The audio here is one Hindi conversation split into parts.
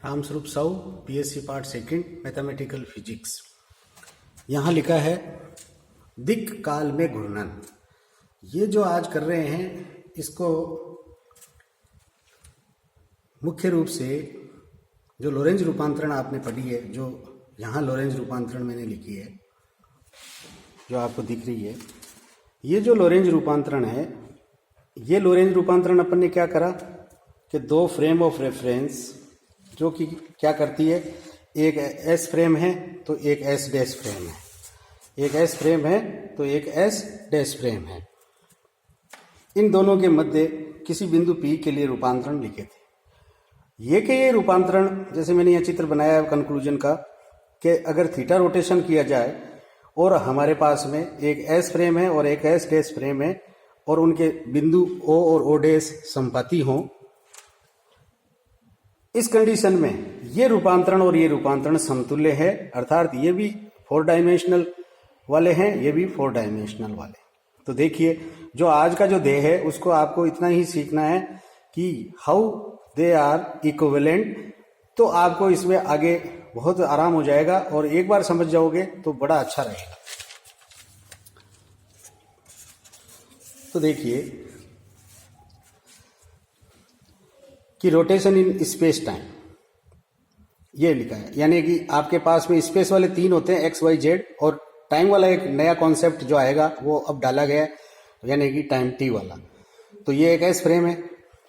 Ramswaroop Sahu, BSc part second, mathematical physics. यहाँ लिखा है दिक् काल में घूर्णन। ये जो आज कर रहे हैं इसको मुख्य रूप से जो लोरेंज रूपांतरण आपने पढ़ी है, जो यहाँ लोरेंज रूपांतरण मैंने लिखी है जो आपको दिख रही है, ये जो लोरेंज रूपांतरण है, ये लोरेंज रूपांतरण अपन ने क्या करा कि दो फ्रेम ऑफ रेफरेंस जो कि क्या करती है, एक एस फ्रेम है तो एक एस डैश फ्रेम है, एक एस फ्रेम है तो एक एस डैश फ्रेम है। इन दोनों के मध्य किसी बिंदु P के लिए रूपांतरण लिखे थे। ये रूपांतरण जैसे मैंने यह चित्र बनाया है कंक्लूजन का, कि अगर थीटा रोटेशन किया जाए और हमारे पास में एक एस फ्रेम है और एक एस डैश फ्रेम है और उनके बिंदु O और O डैश संपाती हों, इस कंडीशन में ये रूपांतरण और ये रूपांतरण समतुल्य है, अर्थात ये भी 4 डायमेंशनल वाले हैं, ये भी 4 डायमेंशनल वाले। तो देखिए, जो आज का जो देह है उसको आपको इतना ही सीखना है कि हाउ दे आर इक्विवेलेंट, तो आपको इसमें आगे बहुत आराम हो जाएगा और एक बार समझ जाओगे तो बड़ा अच्छा रहेगा। तो देखिए कि रोटेशन इन स्पेस टाइम ये लिखा है, यानी कि आपके पास में स्पेस वाले 3 होते हैं, एक्स वाई जेड, और टाइम वाला एक नया कॉन्सेप्ट जो आएगा वो अब डाला गया है, यानी कि टाइम टी वाला। तो ये एक एस फ्रेम है,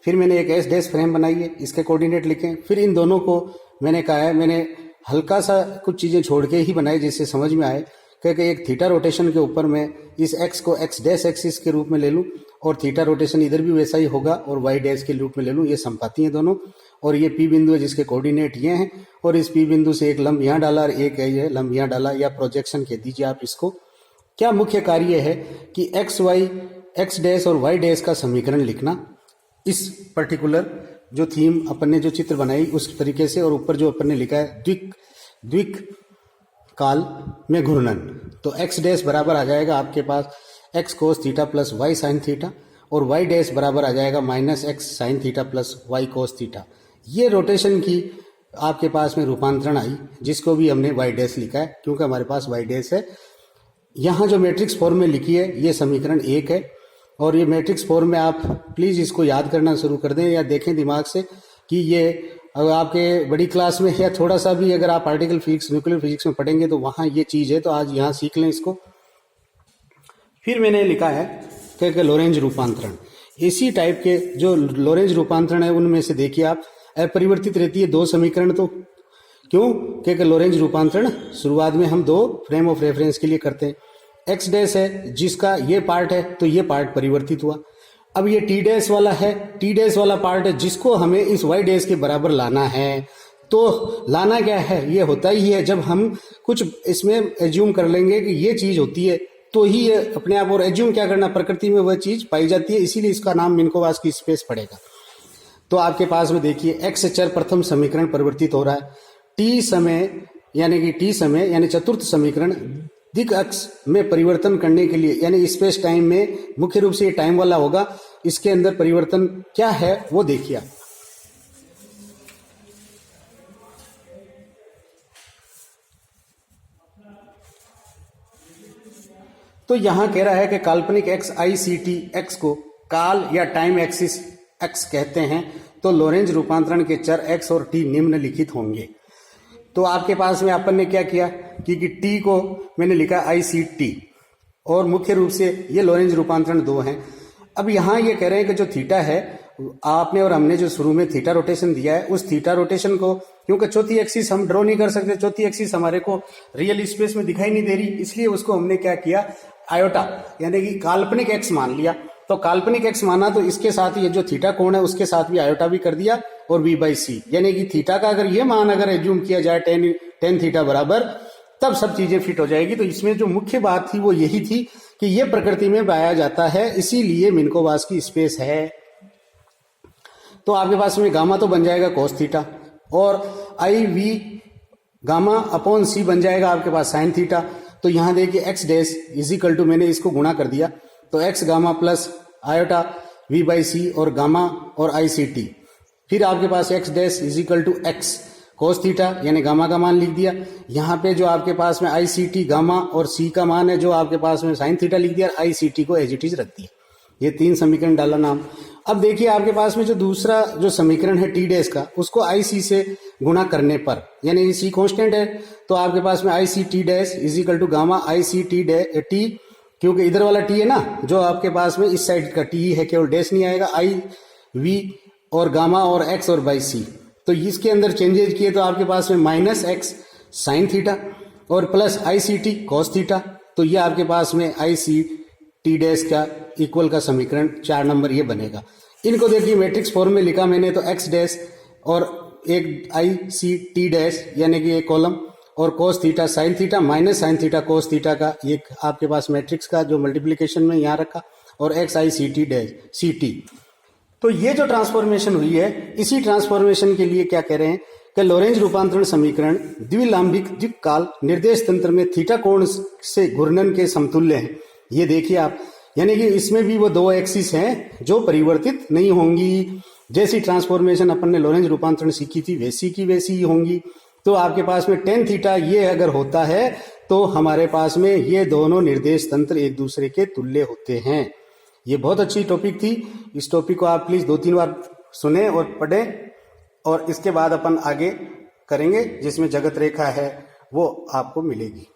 फिर मैंने एक एस डैश फ्रेम बनाई है, इसके कोऑर्डिनेट लिखे, फिर इन दोनों को मैंने कहा है, मैंने हल्का सा कुछ चीजें छोड़ के ही बनाई जिससे समझ में आए, क्योंकि एक थीटा रोटेशन के ऊपर मैं इस एक्स को एक्स डैश एक्सिस के रूप में ले लूं और थीटा रोटेशन इधर भी वैसा ही होगा और वाई डैश के रूप में ले लूं, ये संपाती हैं दोनों, और ये पी बिंदु है जिसके कोऑर्डिनेट ये हैं, और इस पी बिंदु से एक लंब यहाँ डाला और एक ये लंब यहाँ डाला, या प्रोजेक्शन कह दीजिए आप इसको। क्या मुख्य कार्य है कि एक्स वाई एक्स डैश और वाई डैश का समीकरण लिखना, इस पर्टिकुलर जो थीम अपन ने जो चित्र बनाई उस तरीके से, और ऊपर जो अपन ने लिखा है द्विक काल में घूर्णन। तो एक्स डैश बराबर आ जाएगा आपके पास X cos theta plus Y sine theta, और वाई डैश बराबर आ जाएगा minus X sine theta plus Y cos theta. ये रोटेशन की आपके पास में रूपांतरण आई, जिसको भी हमने वाई डैश लिखा है क्योंकि हमारे पास वाई डैश है। यहाँ जो मैट्रिक्स फॉर्म में लिखी है ये समीकरण 1 है, और ये मैट्रिक्स फॉर्म में आप प्लीज इसको याद करना शुरू कर दें या देखें दिमाग से कि ये अगर आपके बड़ी क्लास में या थोड़ा सा भी अगर आप पार्टिकल फिजिक्स न्यूक्लियर फिजिक्स में पढ़ेंगे तो वहाँ ये चीज़ है, तो आज यहाँ सीख लें इसको। फिर मैंने लिखा है कि लोरेंज रूपांतरण, इसी टाइप के जो लोरेंज रूपांतरण है उनमें से देखिए आप अपरिवर्तित रहती है 2 समीकरण। तो क्यों? क्योंकि लोरेंज रूपांतरण शुरुआत में हम 2 फ्रेम ऑफ रेफरेंस के लिए करते हैं। एक्स डैश है जिसका ये पार्ट है तो ये पार्ट परिवर्तित हुआ। अब ये टी डैश वाला है, टी डैश वाला पार्ट है जिसको हमें इस वाई डैश के बराबर लाना है। तो लाना क्या है, ये होता ही है जब हम कुछ इसमें एज्यूम कर लेंगे कि ये चीज होती है तो ही ये अपने आप, और एज्यूम क्या करना, प्रकृति में वह चीज पाई जाती है, इसीलिए इसका नाम मिन्कोवास की स्पेस पड़ेगा। तो आपके पास में देखिए एक्स चर प्रथम समीकरण परिवर्तित हो रहा है, टी समय यानी चतुर्थ समीकरण दिक् अक्ष में परिवर्तन करने के लिए, यानी स्पेस टाइम में मुख्य रूप से ये टाइम वाला होगा, इसके अंदर परिवर्तन क्या है वो देखिए। तो यहां कह रहा है कि काल्पनिक x I C T x को काल या टाइम एक्सिस एक्स कहते हैं, तो लोरेंज रूपांतरण के चर एक्स और टी निम्नलिखित होंगे। तो आपके पास में अपन ने क्या किया कि टी को मैंने लिखा आई सी टी, और मुख्य रूप से ये लोरेंज रूपांतरण 2 हैं। अब यहाँ ये कह रहे हैं कि जो थीटा है, आपने और हमने जो शुरू में थीटा रोटेशन दिया है, उस थीटा रोटेशन को, क्योंकि चौथी एक्सिस हम ड्रॉ नहीं कर सकते, चौथी एक्सिस हमारे को रियल स्पेस में दिखाई नहीं दे रही, इसलिए उसको हमने क्या किया, आयोटा यानी कि काल्पनिक एक्स मान लिया। तो काल्पनिक एक्स माना तो इसके साथ ये जो थीटा कोण है उसके साथ भी आयोटा भी कर दिया, और v बाई सी, यानी कि थीटा का अगर ये मान अगर एज्यूम किया जाए टेन थीटा बराबर, तब सब चीजें फिट हो जाएगी। तो इसमें जो मुख्य बात थी वो यही थी कि ये प्रकृति में पाया जाता है, इसीलिए मिन्कोवास की स्पेस है। तो आपके पास में गामा तो बन जाएगा कोस थीटा, और I V gamma upon C बन जाएगा आपके पास साइन थीटा। तो यहां देखिए X dash is equal to, मैंने इसको गुणा कर दिया, तो X gamma plus iota V by C और गामा और आई सी टी। फिर आपके पास X dash is equal to X cos theta यानी गामा का मान लिख दिया। यहाँ पे जो आपके पास में आई सी टी गामा और सी का मान है जो आपके पास में sin थीटा लिख दिया, आई सी टी को एज इट इज रख दिया। ये 3 समीकरण डाला नाम। अब देखिए आपके पास में जो दूसरा जो समीकरण है टी डैश का, उसको आई सी से गुणा करने पर, यानी सी कांस्टेंट है तो आपके पास में I C T dash is equal to gamma I C T, क्योंकि इधर वाला टी है ना, जो आपके पास में इस साइड का टी है, केवल डैश नहीं आएगा, आई वी और गामा और एक्स और बाई सी। तो इसके अंदर चेंजेज किए तो आपके पास में माइनस एक्स साइन थीटा और प्लस आई सी टी कॉस थीटा। तो ये आपके पास में आई सी टी डैश का इक्वल का समीकरण 4 नंबर ये बनेगा। इनको देखिए मैट्रिक्स फॉर्म में लिखा मैंने, तो एक्स डैश और एक आई सी टी डैश यानी कि एक कॉलम और cos theta sine theta minus sine theta cos theta का एक आपके पास मैट्रिक्स का जो मल्टीप्लिकेशन में यहाँ रखा और X I C T dash C T. तो ये जो ट्रांसफॉर्मेशन हुई है, इसी ट्रांसफॉर्मेशन के लिए क्या कह रहे हैं कि लोरेंज रूपांतरण समीकरण द्विलांबिक द्विकाल निर्देश तंत्र में थीटा कोण से घूर्णन के समतुल्य है। ये देखिए आप, यानी कि इसमें भी वो 2 एक्सिस हैं जो परिवर्तित नहीं होंगी। जैसी ट्रांसफॉर्मेशन अपन ने लोरेंज रूपांतरण सीखी थी वैसी की वैसी ही होंगी। तो आपके पास में टेन थीटा ये अगर होता है तो हमारे पास में ये दोनों निर्देश तंत्र एक दूसरे के तुल्य होते हैं। ये बहुत अच्छी टॉपिक थी। इस टॉपिक को आप प्लीज 2-3 बार सुने और पढ़ें, और इसके बाद अपन आगे करेंगे जिसमें जगत रेखा है वो आपको मिलेगी।